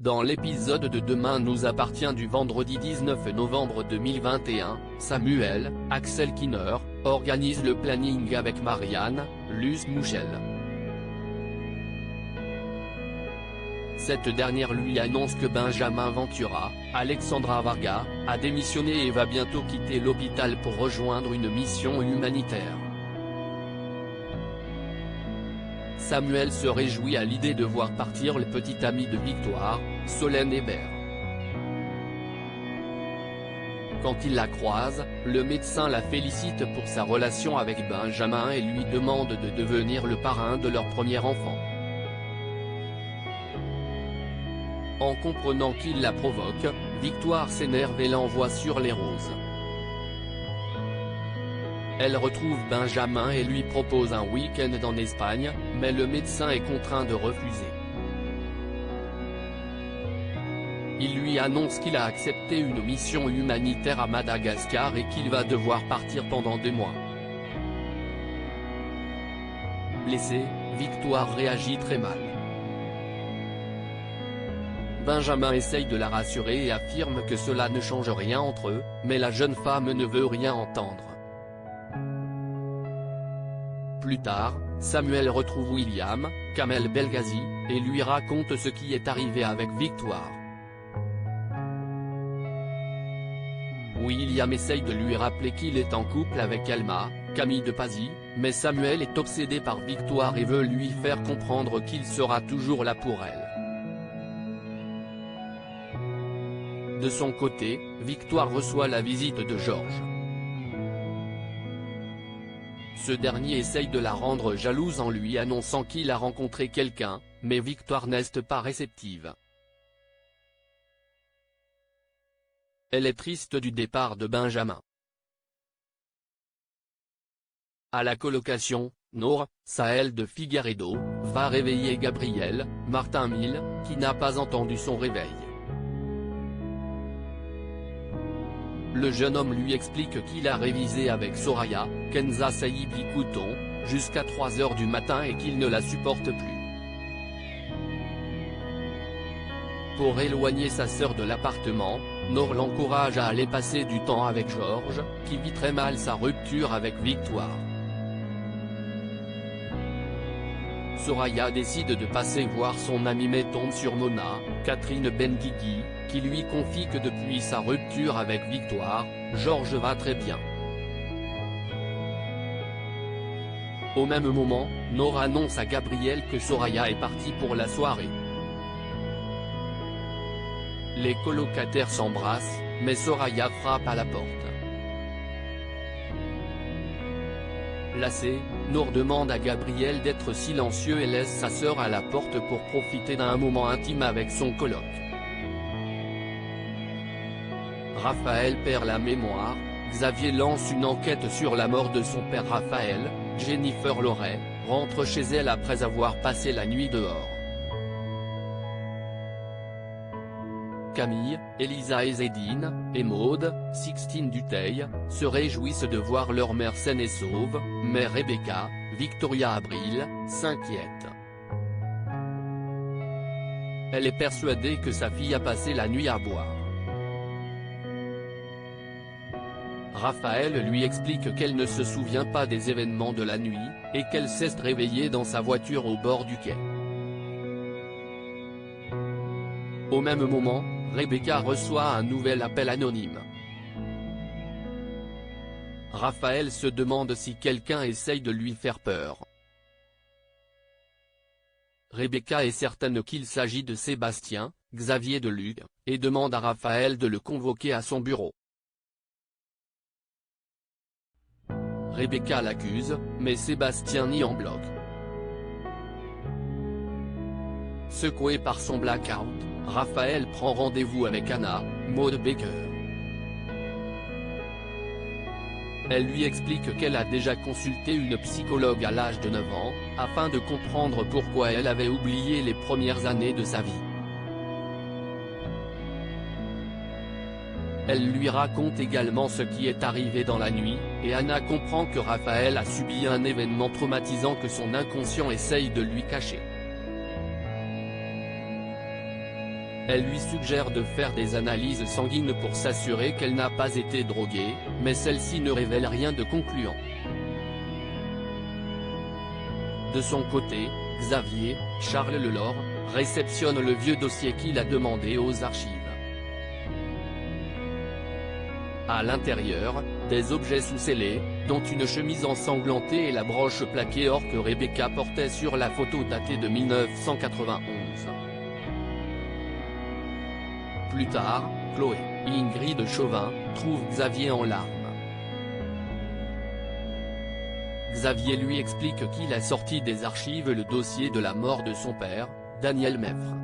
Dans l'épisode de Demain nous appartient du vendredi 19 novembre 2021, Samuel, Axel Kinner, organise le planning avec Marianne, Luce Mouchel. Cette dernière lui annonce que Benjamin Ventura, Alexandra Varga, a démissionné et va bientôt quitter l'hôpital pour rejoindre une mission humanitaire. Samuel se réjouit à l'idée de voir partir le petit ami de Victoire, Solène Hébert. Quand il la croise, le médecin la félicite pour sa relation avec Benjamin et lui demande de devenir le parrain de leur premier enfant. En comprenant qu'il la provoque, Victoire s'énerve et l'envoie sur les roses. Elle retrouve Benjamin et lui propose un week-end en Espagne, mais le médecin est contraint de refuser. Il lui annonce qu'il a accepté une mission humanitaire à Madagascar et qu'il va devoir partir pendant 2 mois. Blessée, Victoire réagit très mal. Benjamin essaye de la rassurer et affirme que cela ne change rien entre eux, mais la jeune femme ne veut rien entendre. Plus tard, Samuel retrouve William, Kamel Belghazi, et lui raconte ce qui est arrivé avec Victoire. William essaye de lui rappeler qu'il est en couple avec Elma, Camille de Pazy, mais Samuel est obsédé par Victoire et veut lui faire comprendre qu'il sera toujours là pour elle. De son côté, Victoire reçoit la visite de Georges. Ce dernier essaye de la rendre jalouse en lui annonçant qu'il a rencontré quelqu'un, mais Victoire n'est pas réceptive. Elle est triste du départ de Benjamin. À la colocation, Nour, Sahel de Figueiredo, va réveiller Gabriel, Martin Mille, qui n'a pas entendu son réveil. Le jeune homme lui explique qu'il a révisé avec Soraya, Kenza Saïbi Couton, jusqu'à 3 h du matin et qu'il ne la supporte plus. Pour éloigner sa sœur de l'appartement, Nour l'encourage à aller passer du temps avec Georges, qui vit très mal sa rupture avec Victoire. Soraya décide de passer voir son amie mais tombe sur Mona, Catherine Benguigui, qui lui confie que depuis sa rupture avec Victoire, Georges va très bien. Au même moment, Nour annonce à Gabriel que Soraya est partie pour la soirée. Les colocataires s'embrassent, mais Soraya frappe à la porte. Lassée, Nour demande à Gabriel d'être silencieux et laisse sa sœur à la porte pour profiter d'un moment intime avec son coloc. Raphaël perd la mémoire, Xavier lance une enquête sur la mort de son père Raphaël, Jennifer Loret, rentre chez elle après avoir passé la nuit dehors. Camille, Elisa Ezedine, et Maude, Sixtine Dutheil, se réjouissent de voir leur mère saine et sauve, mais Rebecca, Victoria Abril, s'inquiète. Elle est persuadée que sa fille a passé la nuit à boire. Raphaël lui explique qu'elle ne se souvient pas des événements de la nuit, et qu'elle s'est réveillée dans sa voiture au bord du quai. Au même moment, Rebecca reçoit un nouvel appel anonyme. Raphaël se demande si quelqu'un essaye de lui faire peur. Rebecca est certaine qu'il s'agit de Sébastien, Xavier de Luc, et demande à Raphaël de le convoquer à son bureau. Rebecca l'accuse, mais Sébastien nie en bloc. Secoué par son blackout, Raphaël prend rendez-vous avec Anna, Maude Baker. Elle lui explique qu'elle a déjà consulté une psychologue à l'âge de 9 ans, afin de comprendre pourquoi elle avait oublié les premières années de sa vie. Elle lui raconte également ce qui est arrivé dans la nuit, et Anna comprend que Raphaël a subi un événement traumatisant que son inconscient essaye de lui cacher. Elle lui suggère de faire des analyses sanguines pour s'assurer qu'elle n'a pas été droguée, mais celle-ci ne révèle rien de concluant. De son côté, Xavier, Charles Lelore, réceptionne le vieux dossier qu'il a demandé aux archives. À l'intérieur, des objets sous-scellés, dont une chemise ensanglantée et la broche plaquée or que Rebecca portait sur la photo datée de 1991. Plus tard, Chloé, Ingrid Chauvin, trouve Xavier en larmes. Xavier lui explique qu'il a sorti des archives le dossier de la mort de son père, Daniel Meffre.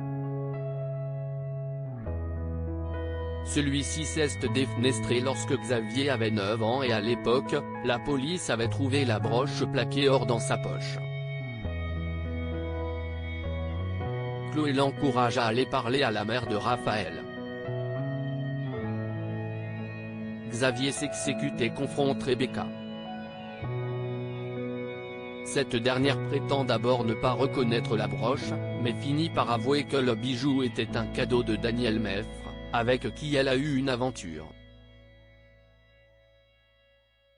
Celui-ci s'est défenestré lorsque Xavier avait 9 ans et à l'époque, la police avait trouvé la broche plaquée or dans sa poche. Chloé l'encourage à aller parler à la mère de Raphaël. Xavier s'exécute et confronte Rebecca. Cette dernière prétend d'abord ne pas reconnaître la broche, mais finit par avouer que le bijou était un cadeau de Daniel Meffre, avec qui elle a eu une aventure.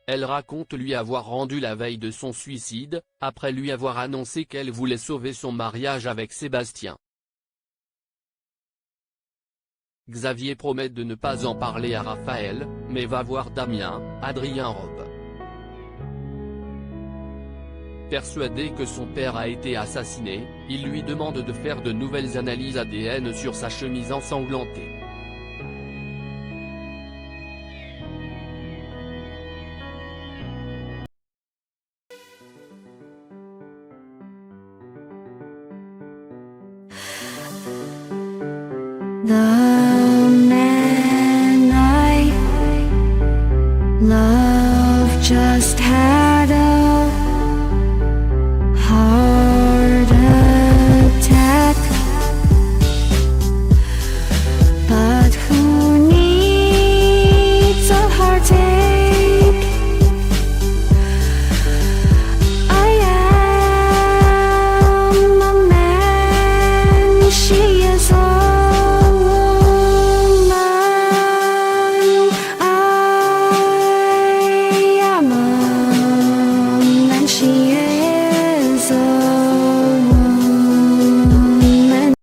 Elle raconte lui avoir rendu la veille de son suicide, après lui avoir annoncé qu'elle voulait sauver son mariage avec Sébastien. Xavier promet de ne pas en parler à Raphaël, mais va voir Damien, Adrien Robe. Persuadé que son père a été assassiné, il lui demande de faire de nouvelles analyses ADN sur sa chemise ensanglantée. The man I love just had